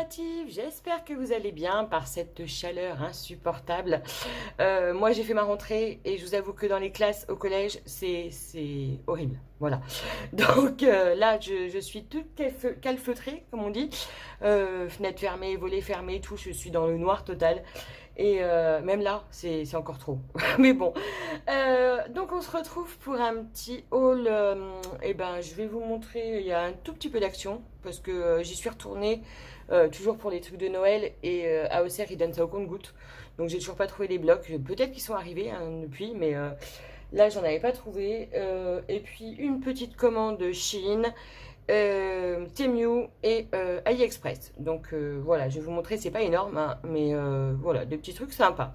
créatifs, j'espère que vous allez bien par cette chaleur insupportable. Moi j'ai fait ma rentrée et je vous avoue que dans les classes au collège c'est horrible, voilà. Donc là je suis toute calfeutrée comme on dit, fenêtre fermée, volets fermés, tout, je suis dans le noir total. Et même là, c'est encore trop. Mais bon. Donc on se retrouve pour un petit haul. Et ben, je vais vous montrer. Il y a un tout petit peu d'action parce que j'y suis retournée toujours pour les trucs de Noël et à Auxerre ils donnent ça au compte-gouttes. Donc j'ai toujours pas trouvé les blocs. Peut-être qu'ils sont arrivés hein, depuis, mais là j'en avais pas trouvé. Et puis une petite commande Shein. Temu et AliExpress. Donc voilà, je vais vous montrer, c'est pas énorme, hein, mais voilà, des petits trucs sympas.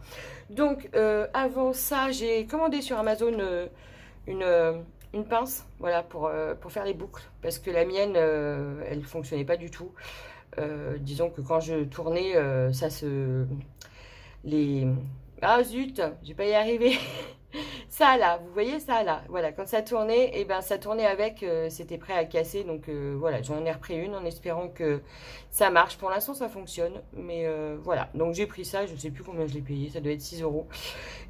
Donc avant ça, j'ai commandé sur Amazon une pince, voilà, pour faire les boucles, parce que la mienne, elle fonctionnait pas du tout. Disons que quand je tournais, ça se... Les... Ah zut, j'ai pas y arriver. Ça là, vous voyez ça là, voilà, quand ça tournait, et ben ça tournait avec, c'était prêt à casser, donc voilà, j'en ai repris une en espérant que ça marche. Pour l'instant ça fonctionne, mais voilà, donc j'ai pris ça, je ne sais plus combien je l'ai payé, ça doit être 6 euros.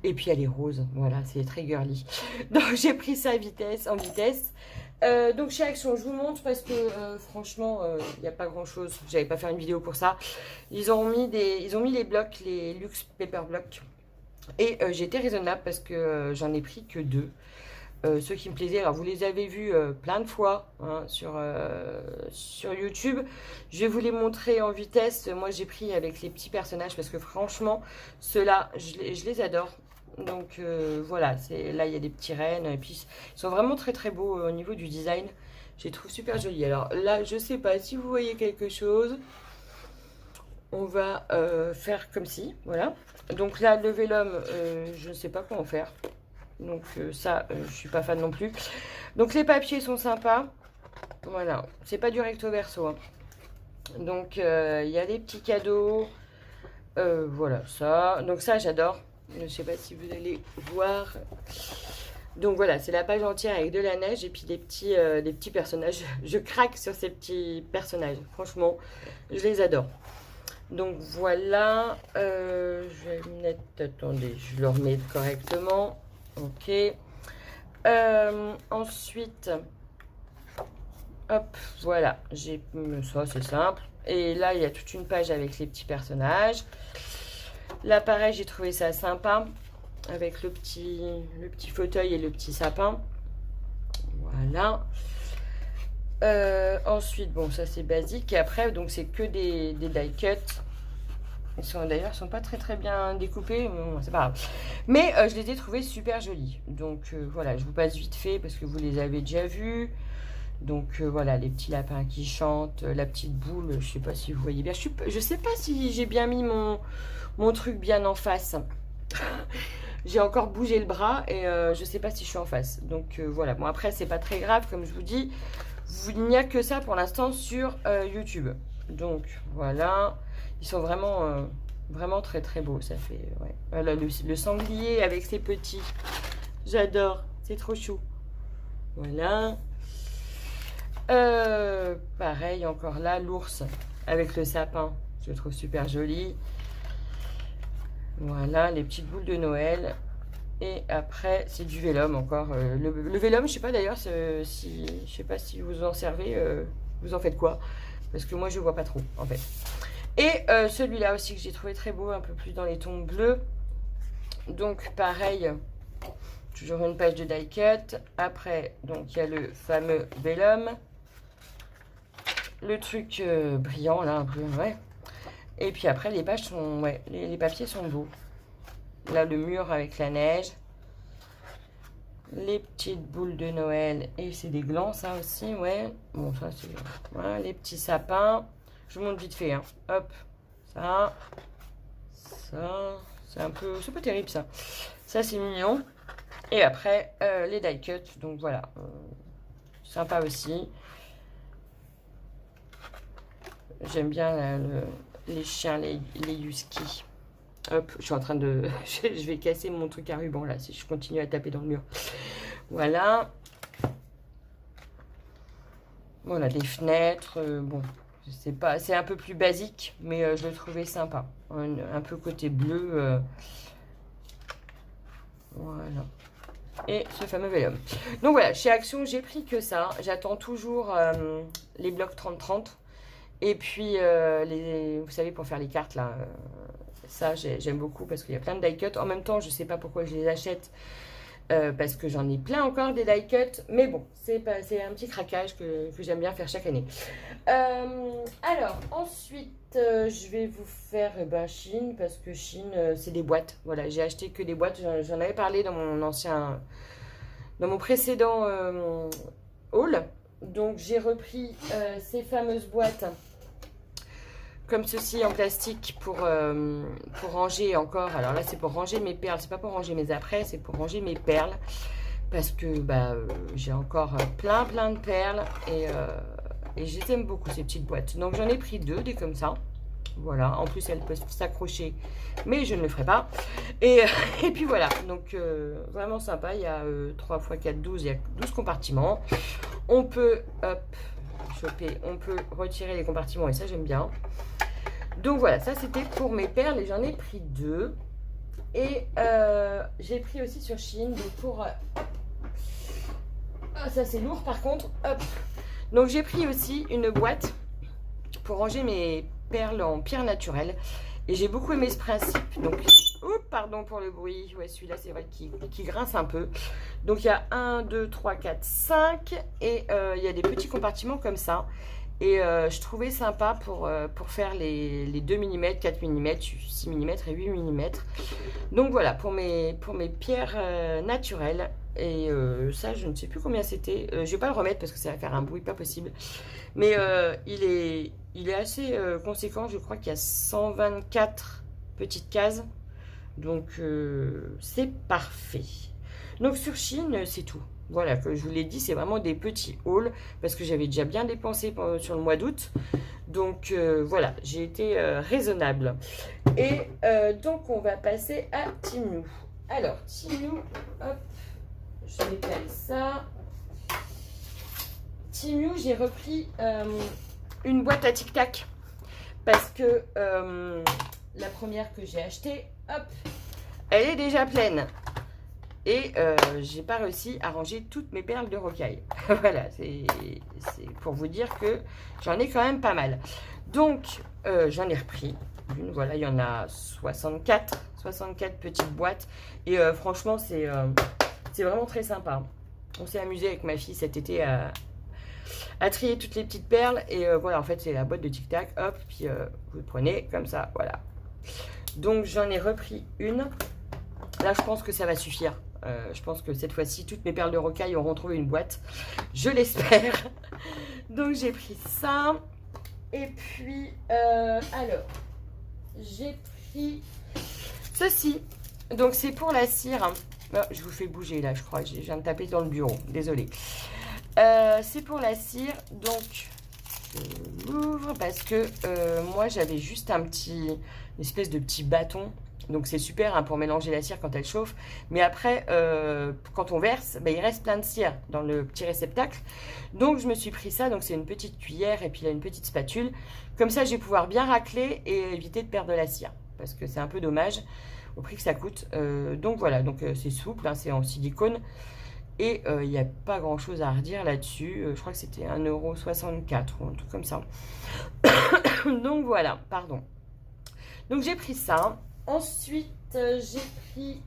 Et puis elle est rose, voilà, c'est très girly. Donc j'ai pris ça en vitesse. Donc chez Action, je vous montre parce que franchement, il n'y a pas grand chose, j'avais pas fait une vidéo pour ça. Ils ont mis les blocs, les Luxe Paper Blocks. Et j'ai été raisonnable parce que j'en ai pris que deux. Ceux qui me plaisaient, alors vous les avez vus plein de fois hein, sur YouTube. Je vais vous les montrer en vitesse. Moi j'ai pris avec les petits personnages parce que franchement, ceux-là, je les adore. Donc voilà, là il y a des petits rennes. Et puis ils sont vraiment très très beaux au niveau du design. Je les trouve super jolis. Alors là, je sais pas si vous voyez quelque chose. On va faire comme si, voilà. Donc là, le vélum, je ne sais pas comment faire. Donc ça, je suis pas fan non plus. Donc les papiers sont sympas. Voilà, c'est pas du recto verso. Hein. Donc il y a des petits cadeaux. Voilà, ça. Donc ça, j'adore. Je ne sais pas si vous allez voir. Donc voilà, c'est la page entière avec de la neige et puis des petits personnages. Je craque sur ces petits personnages. Franchement, je les adore. Donc voilà, je vais mettre, attendez, je le remets correctement, ok. Ensuite, hop, voilà, j'ai ça, c'est simple. Et là, il y a toute une page avec les petits personnages. Là, pareil, j'ai trouvé ça sympa, avec le petit fauteuil et le petit sapin. Voilà. Ensuite, bon, ça c'est basique. Et après, donc c'est que des die cuts. D'ailleurs, ils sont pas très bien découpés. Bon, c'est pas grave. Mais je les ai trouvés super jolis. Donc voilà, je vous passe vite fait parce que vous les avez déjà vus. Donc voilà, les petits lapins qui chantent, la petite boule. Je sais pas si vous voyez bien. Je sais pas si j'ai bien mis mon truc bien en face. J'ai encore bougé le bras et je sais pas si je suis en face. Donc voilà. Bon après, c'est pas très grave comme je vous dis. Il n'y a que ça pour l'instant sur YouTube. Donc voilà, ils sont vraiment très très beaux. Ça fait ouais. Voilà, le sanglier avec ses petits. J'adore, c'est trop chou. Voilà. Pareil encore là, l'ours avec le sapin. Je le trouve super joli. Voilà, les petites boules de Noël. Et après, c'est du vélum encore. Le vélum, je sais pas d'ailleurs je sais pas si vous en servez, vous en faites quoi? Parce que moi, je vois pas trop, en fait. Et celui-là aussi que j'ai trouvé très beau, un peu plus dans les tons bleus. Donc, pareil, toujours une page de die cut. Après, donc, il y a le fameux vélum. Le truc brillant, là, un peu, ouais. Et puis après, les pages sont, ouais, les papiers sont beaux. Là, le mur avec la neige. Les petites boules de Noël. Et c'est des glands, ça aussi, ouais. Bon, ça, c'est... Voilà, les petits sapins. Je vous montre vite fait, hein. Hop. Ça. Ça. C'est un peu... C'est pas terrible, ça. Ça, c'est mignon. Et après, les die cuts. Donc, voilà. Sympa aussi. J'aime bien les chiens, les huskies. Hop, je suis en train de... je vais casser mon truc à ruban là, si je continue à taper dans le mur. Voilà. Voilà, des fenêtres. Bon, c'est un peu plus basique, mais je le trouvais sympa. Un peu côté bleu. Voilà. Et ce fameux vélum. Donc voilà, chez Action, j'ai pris que ça. J'attends toujours les blocs 30-30. Et puis, vous savez, pour faire les cartes, là, ça, j'aime beaucoup parce qu'il y a plein de die cut. En même temps, je ne sais pas pourquoi je les achète. Parce que j'en ai plein encore des die cut, mais bon, c'est un petit craquage que j'aime bien faire chaque année. Alors, ensuite, je vais vous faire Chine, parce que Chine, c'est des boîtes. Voilà, j'ai acheté que des boîtes, j'en avais parlé dans mon précédent haul. Donc, j'ai repris ces fameuses boîtes comme ceci en plastique pour ranger encore. Alors là, c'est pour ranger mes perles. C'est pas pour ranger mes apprêts, c'est pour ranger mes perles. Parce que j'ai encore plein de perles. Et je les aime beaucoup, ces petites boîtes. Donc j'en ai pris 2, des comme ça. Voilà. En plus, elles peuvent s'accrocher. Mais je ne le ferai pas. Et puis voilà. Donc vraiment sympa. Il y a 3 x 4, 12. Il y a 12 compartiments. On peut, hop, choper. On peut retirer les compartiments. Et ça, j'aime bien. Donc voilà, ça c'était pour mes perles et j'en ai pris 2. Et j'ai pris aussi sur Shein pour... Ah, ça c'est lourd par contre. Hop. Donc j'ai pris aussi une boîte pour ranger mes perles en pierre naturelle. Et j'ai beaucoup aimé ce principe. Donc, oups, pardon pour le bruit. Ouais, celui-là c'est vrai qu'il grince un peu. Donc il y a 1, 2, 3, 4, 5. Et il y a des petits compartiments comme ça. Et je trouvais sympa pour faire les 2 mm, 4 mm, 6 mm et 8 mm. Donc voilà, pour mes pierres naturelles. Et ça, je ne sais plus combien c'était. Je ne vais pas le remettre parce que ça va faire un bruit pas possible. Mais il est assez conséquent. Je crois qu'il y a 124 petites cases. Donc c'est parfait. Donc sur Shein, c'est tout. Voilà, que je vous l'ai dit, c'est vraiment des petits hauls parce que j'avais déjà bien dépensé sur le mois d'août. Donc voilà, j'ai été raisonnable. Et donc on va passer à Temu. Alors Temu, hop, je m'étale ça. Temu, j'ai repris une boîte à tic-tac parce que la première que j'ai achetée, hop, elle est déjà pleine. Et j'ai pas réussi à ranger toutes mes perles de rocaille. Voilà, c'est pour vous dire que j'en ai quand même pas mal. Donc, j'en ai repris une. Voilà, il y en a 64 petites boîtes. Et franchement, c'est vraiment très sympa. On s'est amusé avec ma fille cet été à trier toutes les petites perles. Et voilà, en fait, c'est la boîte de Tic Tac. Hop, puis vous le prenez comme ça, voilà. Donc, j'en ai repris une. Là, je pense que ça va suffire. Je pense que cette fois-ci, toutes mes perles de rocaille auront trouvé une boîte. Je l'espère. Donc, j'ai pris ça. Et puis, alors, j'ai pris ceci. Donc, c'est pour la cire. Oh, je vous fais bouger là, je crois. Je viens de taper dans le bureau. Désolée. C'est pour la cire. Donc, je l'ouvre parce que moi, j'avais juste une espèce de petit bâton. Donc c'est super hein, pour mélanger la cire quand elle chauffe. Mais après, quand on verse, il reste plein de cire dans le petit réceptacle. Donc je me suis pris ça. Donc c'est une petite cuillère et puis là une petite spatule. Comme ça, je vais pouvoir bien racler et éviter de perdre de la cire. Parce que c'est un peu dommage au prix que ça coûte. Donc voilà, donc c'est souple, hein, c'est en silicone. Et il n'y a pas grand chose à redire là-dessus. Je crois que c'était 1,64 € ou un truc comme ça. Donc voilà, pardon. Donc j'ai pris ça. Ensuite, j'ai pris,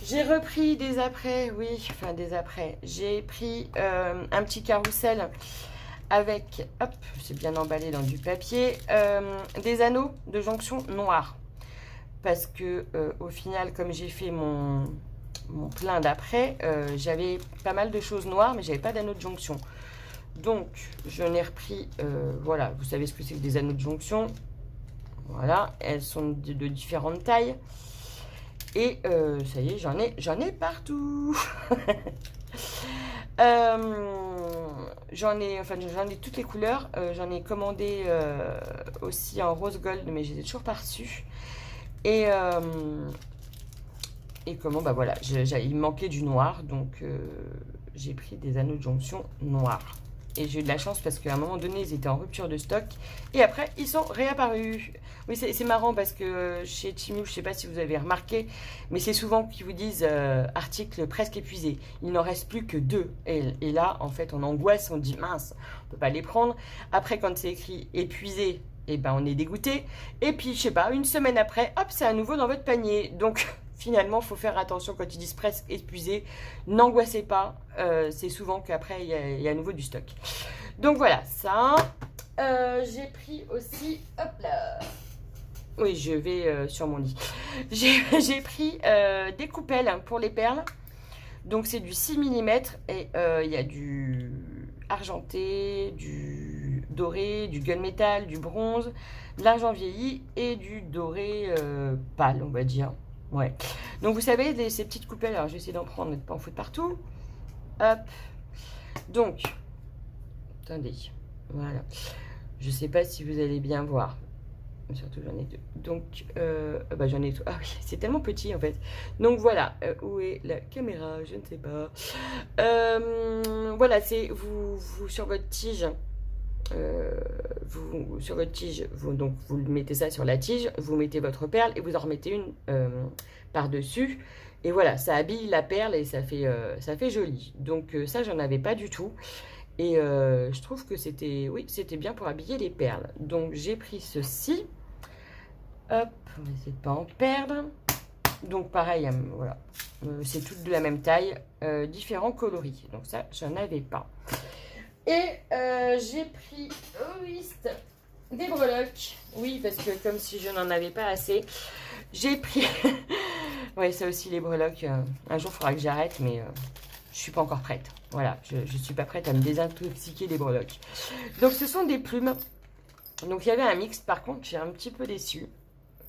j'ai repris des apprêts, oui, enfin des apprêts. J'ai pris un petit carrousel avec, hop, c'est bien emballé dans du papier, des anneaux de jonction noirs. Parce que au final, comme j'ai fait mon plein d'après, j'avais pas mal de choses noires, mais j'avais pas d'anneaux de jonction. Donc, je n'ai repris, voilà, vous savez ce que c'est que des anneaux de jonction. Voilà, elles sont de différentes tailles. Et ça y est, j'en ai partout. J'en ai toutes les couleurs. J'en ai commandé aussi en rose gold, mais j'étais toujours pas reçue. Et comment, voilà, il me manquait du noir, donc j'ai pris des anneaux de jonction noirs. Et j'ai eu de la chance parce qu'à un moment donné, ils étaient en rupture de stock. Et après, ils sont réapparus. Oui, c'est marrant parce que chez Temu, je ne sais pas si vous avez remarqué, mais c'est souvent qu'ils vous disent article presque épuisé. Il n'en reste plus que 2. Et là, en fait, on angoisse, on dit mince, on ne peut pas les prendre. Après, quand c'est écrit épuisé, eh ben, on est dégoûté. Et puis, je sais pas, une semaine après, hop, c'est à nouveau dans votre panier. Donc, finalement, il faut faire attention quand ils disent presque épuisé. N'angoissez pas, c'est souvent qu'après, il y a à nouveau du stock. Donc, voilà, ça. J'ai pris aussi, hop là. Oui, je vais sur mon lit. J'ai pris des coupelles pour les perles. Donc, c'est du 6 mm et il y a du argenté, du doré, du gunmetal, du bronze, de l'argent vieilli et du doré pâle, on va dire. Ouais. Donc, vous savez, ces petites coupelles, alors je vais essayer d'en prendre, mais de pas en foutre partout. Hop. Donc, attendez. Voilà. Je sais pas si vous allez bien voir. Surtout, j'en ai 2. Donc, bah, j'en ai tout. Ah oui, c'est tellement petit en fait. Donc voilà, où est la caméra? Je ne sais pas. Voilà, c'est vous sur votre tige. Sur votre tige, donc vous mettez ça sur la tige, vous mettez votre perle et vous en remettez une par-dessus. Et voilà, ça habille la perle et ça fait joli. Donc ça, j'en avais pas du tout. Et je trouve que c'était bien pour habiller les perles. Donc j'ai pris ceci. Hop, on va essayer de pas en perdre. Donc pareil, voilà, c'est toutes de la même taille, différents coloris. Donc ça, j'en avais pas. Et j'ai pris des breloques. Oui, parce que comme si je n'en avais pas assez, j'ai pris... oui, ça aussi, les breloques. Un jour, il faudra que j'arrête, mais je suis pas encore prête. Voilà, je ne suis pas prête à me désintoxiquer des breloques. Donc, ce sont des plumes. Donc, il y avait un mixte. Par contre, j'ai un petit peu déçue.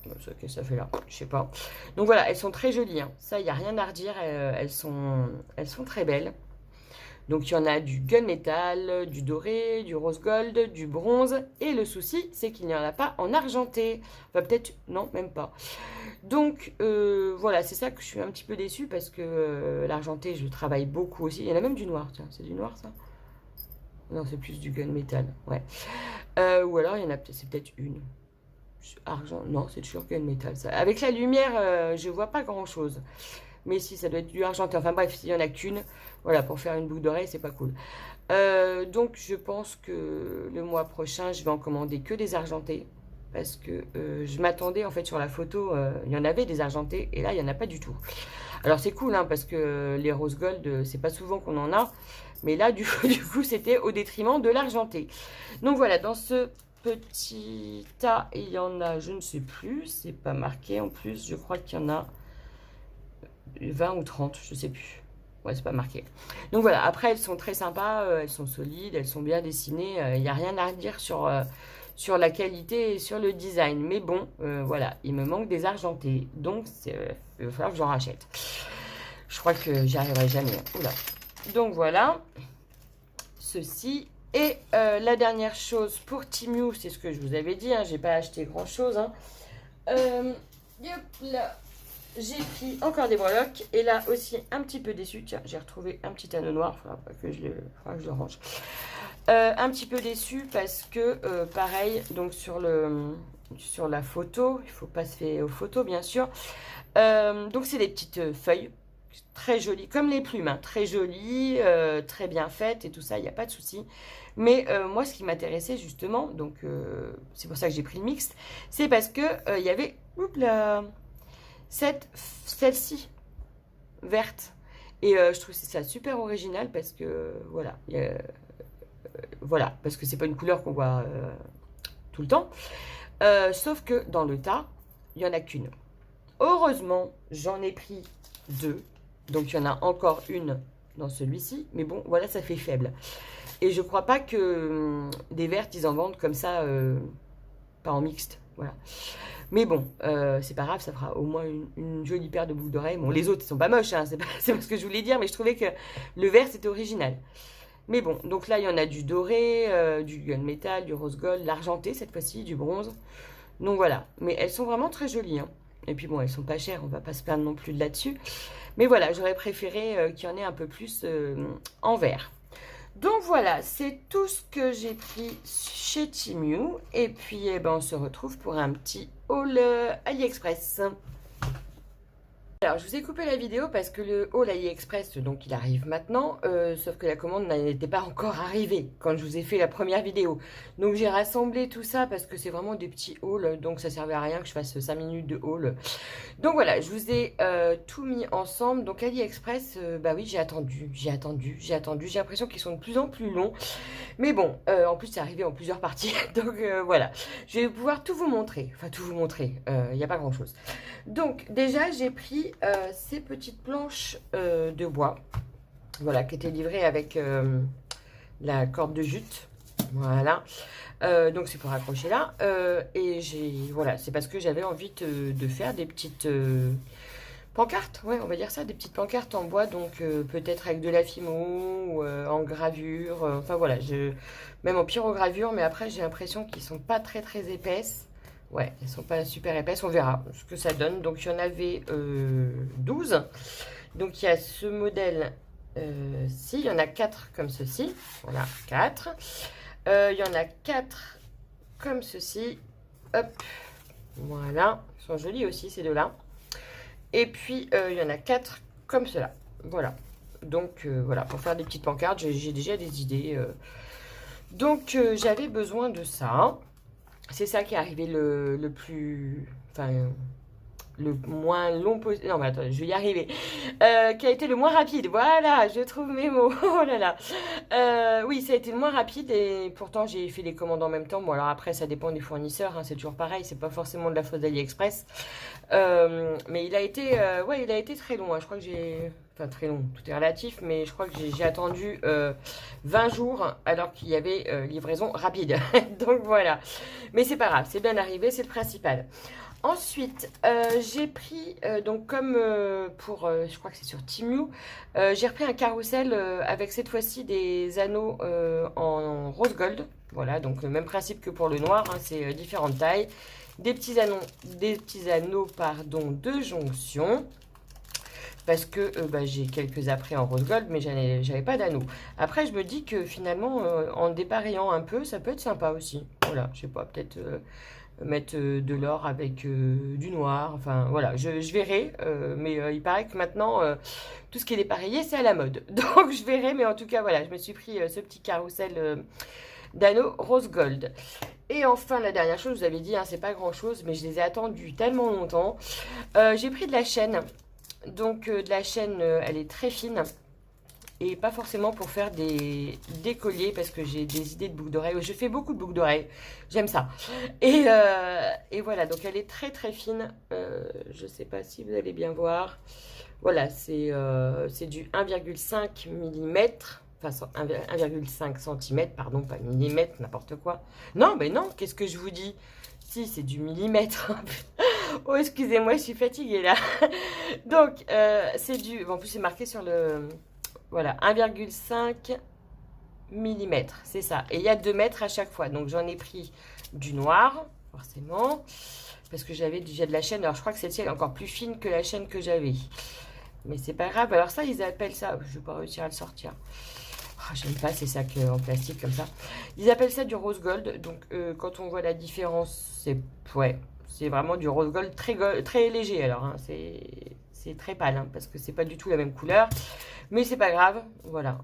Qu'est-ce que ça fait là? Je sais pas. Donc, voilà, elles sont très jolies. Hein. Ça, il n'y a rien à redire. Elles sont très belles. Donc, il y en a du gunmetal, du doré, du rose gold, du bronze. Et le souci, c'est qu'il n'y en a pas en argenté. Enfin, peut-être, non, même pas. Donc, voilà, c'est ça que je suis un petit peu déçue parce que l'argenté, je travaille beaucoup aussi. Il y en a même du noir, tiens. C'est du noir, ça? Non, c'est plus du gunmetal, ouais. Ou alors, il y en a, c'est peut-être une. Argent, non, c'est toujours gunmetal, ça. Avec la lumière, je vois pas grand-chose. Mais si, ça doit être du argenté. Enfin bref, s'il n'y en a qu'une, voilà, pour faire une boucle d'oreille, c'est pas cool. Donc, je pense que le mois prochain, je vais en commander que des argentés. Parce que je m'attendais, en fait, sur la photo, il y en avait des argentés. Et là, il n'y en a pas du tout. Alors, c'est cool, hein, parce que les rose gold, c'est pas souvent qu'on en a. Mais là, du coup, c'était au détriment de l'argenté. Donc, voilà, dans ce petit tas, il y en a, je ne sais plus. C'est pas marqué, en plus. Je crois qu'il y en a 20 ou 30, je sais plus. Ouais, c'est pas marqué. Donc voilà, après elles sont très sympas, elles sont solides, elles sont bien dessinées. Il n'y a rien à dire sur la qualité et sur le design. Mais bon, voilà, il me manque des argentés. Donc il va falloir que j'en rachète. Je crois que j'y arriverai jamais. Oula. Donc voilà, ceci. Et la dernière chose pour Temu, c'est ce que je vous avais dit, hein, j'ai pas acheté grand chose. Hein. Là. J'ai pris encore des breloques et là aussi un petit peu déçu. Tiens, j'ai retrouvé un petit anneau noir, il faudra que je le range. Un petit peu déçu parce que pareil, donc sur la photo, il ne faut pas se faire aux photos bien sûr. Donc c'est des petites feuilles très jolies, comme les plumes, hein, très jolies, très bien faites et tout ça, il n'y a pas de souci. Mais moi, ce qui m'intéressait justement, donc c'est pour ça que j'ai pris le mixte, c'est parce que il y avait, oups là, celle-ci verte et je trouve ça super original parce que voilà voilà parce que c'est pas une couleur qu'on voit tout le temps, sauf que dans le tas il y en a qu'une. Heureusement j'en ai pris 2, donc il y en a encore une dans celui-ci, mais bon voilà, ça fait faible et je crois pas que des vertes ils en vendent comme ça, pas en mixte, voilà. Mais bon, c'est pas grave, ça fera au moins une jolie paire de boucles d'oreilles. Bon, les autres, ils sont pas moches, hein, c'est pas ce que je voulais dire, mais je trouvais que le vert, c'était original. Mais bon, donc là, il y en a du doré, du gunmetal, du rose gold, l'argenté cette fois-ci, du bronze. Donc voilà, mais elles sont vraiment très jolies. Hein. Et puis bon, elles sont pas chères, on va pas se plaindre non plus de là-dessus. Mais voilà, j'aurais préféré qu'il y en ait un peu plus en vert. Donc voilà, c'est tout ce que j'ai pris chez Temu. Et puis, eh ben, on se retrouve pour un petit haul AliExpress. Alors, je vous ai coupé la vidéo parce que le haul AliExpress, donc il arrive maintenant, sauf que la commande n'était pas encore arrivée quand je vous ai fait la première vidéo. Donc j'ai rassemblé tout ça parce que c'est vraiment des petits hauls, donc ça servait à rien que je fasse 5 minutes de haul. Donc voilà, je vous ai tout mis ensemble. Donc AliExpress, bah oui, j'ai attendu. J'ai l'impression qu'ils sont de plus en plus longs. Mais bon, en plus c'est arrivé en plusieurs parties. Donc voilà, je vais pouvoir tout vous montrer. Enfin, tout vous montrer, il n'y a pas grand-chose. Donc déjà, j'ai pris ces petites planches de bois. Voilà, qui étaient livrées avec la corde de jute. Voilà. Donc c'est pour accrocher là. Et voilà, c'est parce que j'avais envie de faire des petites pancartes, ouais, on va dire ça, des petites pancartes en bois, donc peut-être avec de la fimo ou en gravure. Enfin voilà, même en pyrogravure, mais après j'ai l'impression qu'ils sont pas très très épaisses. Ouais, elles sont pas super épaisses, on verra ce que ça donne. Donc il y en avait 12. Donc il y a ce modèle. Si, il y en a 4 comme ceci. Voilà, 4. Il y en a 4 comme ceci. Hop. Voilà. Ils sont jolis aussi, ces deux-là. Et puis, il y en a 4 comme cela. Voilà. Donc, voilà. Pour faire des petites pancartes, j'ai déjà des idées. Donc, j'avais besoin de ça. C'est ça qui est arrivé le plus... Enfin... le moins long possible. Non, mais attends, je vais y arriver. Qui a été le moins rapide. Voilà, je trouve mes mots. Oh là là. Oui, ça a été le moins rapide et pourtant j'ai fait les commandes en même temps. Bon, alors après, ça dépend des fournisseurs. Hein, c'est toujours pareil. C'est pas forcément de la faute d'AliExpress. Mais il a été, ouais, il a été très long. Hein. Je crois que j'ai. Enfin, très long. Tout est relatif. Mais je crois que j'ai attendu 20 jours alors qu'il y avait livraison rapide. Donc voilà. Mais c'est pas grave. C'est bien arrivé. C'est le principal. Ensuite, j'ai pris, donc comme pour, je crois que c'est sur Temu, j'ai repris un carrousel avec cette fois-ci des anneaux en rose gold. Voilà, donc le même principe que pour le noir, hein, c'est différentes tailles. Des petits anneaux, pardon, de jonction. Parce que bah, j'ai quelques apprêts en rose gold, mais j'avais pas d'anneaux. Après, je me dis que finalement, en dépareillant un peu, ça peut être sympa aussi. Voilà, je sais pas, peut-être... mettre de l'or avec du noir, enfin voilà, je verrai, mais il paraît que maintenant tout ce qui est dépareillé c'est à la mode, donc je verrai, mais en tout cas voilà, je me suis pris ce petit carrousel d'anneaux rose gold. Et enfin la dernière chose, je vous avais dit, hein, c'est pas grand chose, mais je les ai attendus tellement longtemps, j'ai pris de la chaîne, donc de la chaîne elle est très fine, et pas forcément pour faire des colliers parce que j'ai des idées de boucles d'oreilles. Je fais beaucoup de boucles d'oreilles, j'aime ça. Et voilà, donc elle est très très fine. Je sais pas si vous allez bien voir. Voilà, c'est du 1,5 mm. Enfin, 1,5 cm, pardon, pas millimètre, n'importe quoi. Non, mais non, qu'est-ce que je vous dis? Si, c'est du millimètre. Oh, excusez-moi, je suis fatiguée là. Donc, c'est du... Bon, en plus, c'est marqué sur le... Voilà, 1,5 mm, c'est ça. Et il y a 2 mètres à chaque fois. Donc j'en ai pris du noir, forcément, parce que j'avais déjà de la chaîne. Alors je crois que celle-ci est encore plus fine que la chaîne que j'avais. Mais c'est pas grave. Alors ça, ils appellent ça... Je vais pas réussir à le sortir. Oh, j'aime pas ces sacs en plastique comme ça. Ils appellent ça du rose gold. Donc quand on voit la différence, c'est... Ouais, c'est vraiment du rose gold très léger. Alors, hein, c'est très pâle, hein, parce que c'est pas du tout la même couleur. Mais c'est pas grave, voilà,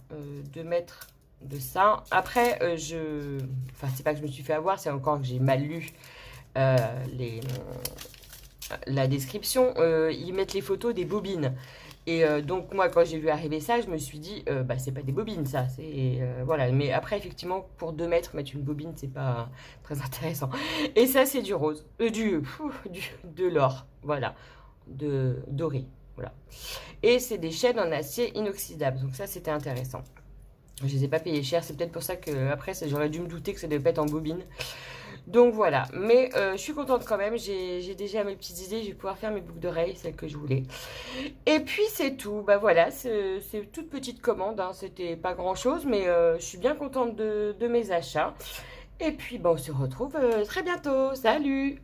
2 mètres de ça. Après, enfin, c'est pas que je me suis fait avoir, c'est encore que j'ai mal lu la description. Ils mettent les photos des bobines. Et donc, moi, quand j'ai vu arriver ça, je me suis dit, bah, c'est pas des bobines, ça. Voilà. Mais après, effectivement, pour 2 mètres, mettre une bobine, c'est pas très intéressant. Et ça, c'est du rose. De l'or, voilà. Doré. Voilà. Et c'est des chaînes en acier inoxydable. Donc ça, c'était intéressant. Je les ai pas payés cher. C'est peut-être pour ça que après, j'aurais dû me douter que ça devait pas être en bobine. Donc voilà. Mais je suis contente quand même. J'ai déjà mes petites idées. Je vais pouvoir faire mes boucles d'oreilles, celles que je voulais. Et puis c'est tout. Bah voilà, c'est toute petite commande. Hein. C'était pas grand-chose, mais je suis bien contente de mes achats. Et puis, bah, on se retrouve très bientôt. Salut!